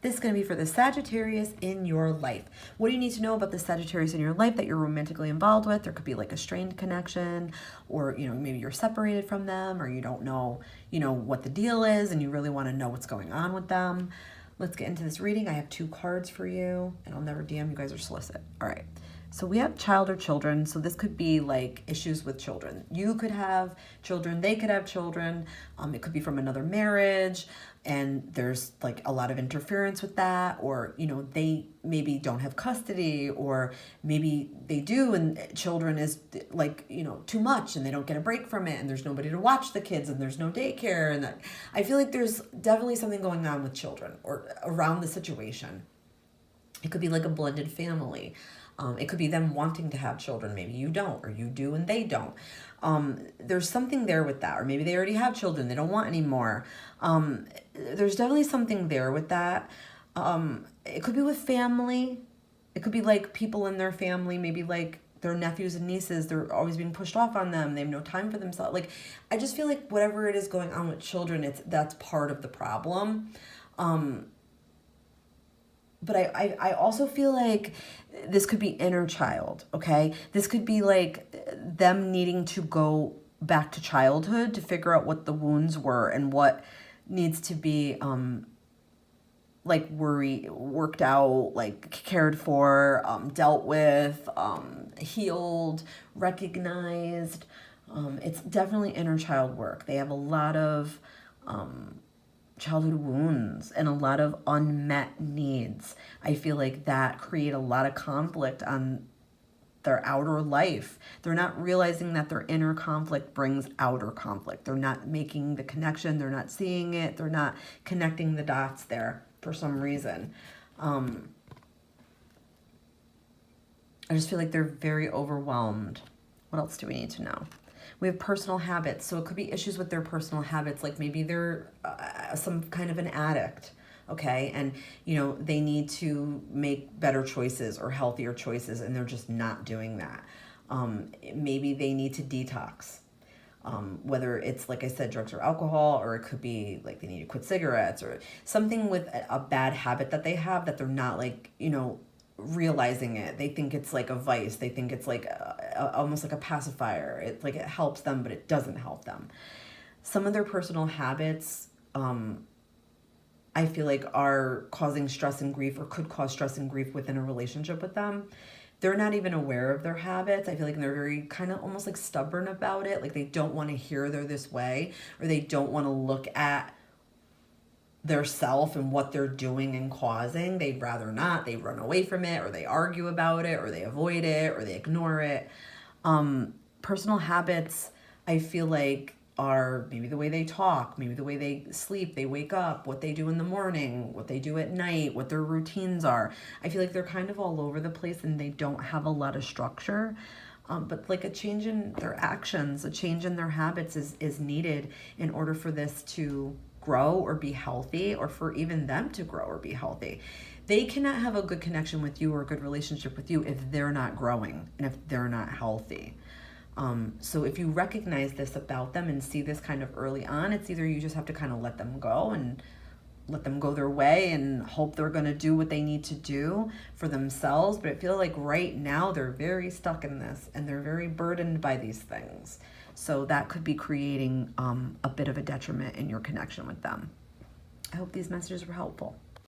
This is going to be for the Sagittarius in your life. What do you need to know about the Sagittarius in your life that you're romantically involved with? There could be like a strained connection, or, maybe you're separated from them, or you don't know, what the deal is, and you really want to know what's going on with them. Let's get into this reading. I have 2 cards for you, and I'll never DM. You guys are solicit. All right. So we have child or children. So this could be like issues with children. You could have children. They could have children. It could be from another marriage, and there's like a lot of interference with that, or they maybe don't have custody, or maybe they do, and children is like too much, and they don't get a break from it, and there's nobody to watch the kids, and there's no daycare, and I feel like there's definitely something going on with children or around the situation. It could be like a blended family. It could be them wanting to have children. Maybe you don't, or you do and they don't. There's something there with that. Or maybe they already have children. They don't want any more. There's definitely something there with that. It could be with family. It could be like people in their family, maybe like their nephews and nieces, they're always being pushed off on them. They have no time for themselves. Like, I just feel like whatever it is going on with children, that's part of the problem. But I also feel like this could be inner child, okay? This could be like them needing to go back to childhood to figure out what the wounds were and what needs to be worked out, like cared for, dealt with, healed, recognized. It's definitely inner child work. They have a lot of childhood wounds and a lot of unmet needs. I feel like that create a lot of conflict on their outer life. They're not realizing that their inner conflict brings outer conflict. They're not making the connection. They're not seeing it. They're not connecting the dots there for some reason. I just feel like they're very overwhelmed. What else do we need to know? We have personal habits. So it could be issues with their personal habits. Like maybe they're some kind of an addict, okay? And, they need to make better choices or healthier choices, and they're just not doing that. Maybe they need to detox. Whether it's, like I said, drugs or alcohol, or it could be like they need to quit cigarettes or something with a bad habit that they have that they're not realizing it. They think it's like a vice. They think it's like almost like a pacifier. It's like it helps them, but it doesn't help them. Some of their personal habits, I feel like are causing stress and grief, or could cause stress and grief within a relationship with them. They're not even aware of their habits. I feel like they're very kind of almost like stubborn about it. Like they don't want to hear they're this way, or they don't want to look at their self and what they're doing and causing. They'd rather not. They run away from it, or they argue about it, or they avoid it, or they ignore it. Personal habits, I feel like, are maybe the way they talk, maybe the way they sleep, they wake up, what they do in the morning, what they do at night, what their routines are. I feel like they're kind of all over the place, and they don't have a lot of structure. But like a change in their actions, a change in their habits is needed in order for this to grow or be healthy, or for even them to grow or be healthy. They cannot have a good connection with you or a good relationship with you if they're not growing and if they're not healthy. So if you recognize this about them and see this kind of early on, it's either you just have to kind of let them go and let them go their way and hope they're going to do what they need to do for themselves. But I feel like right now they're very stuck in this, and they're very burdened by these things. So that could be creating a bit of a detriment in your connection with them. I hope these messages were helpful.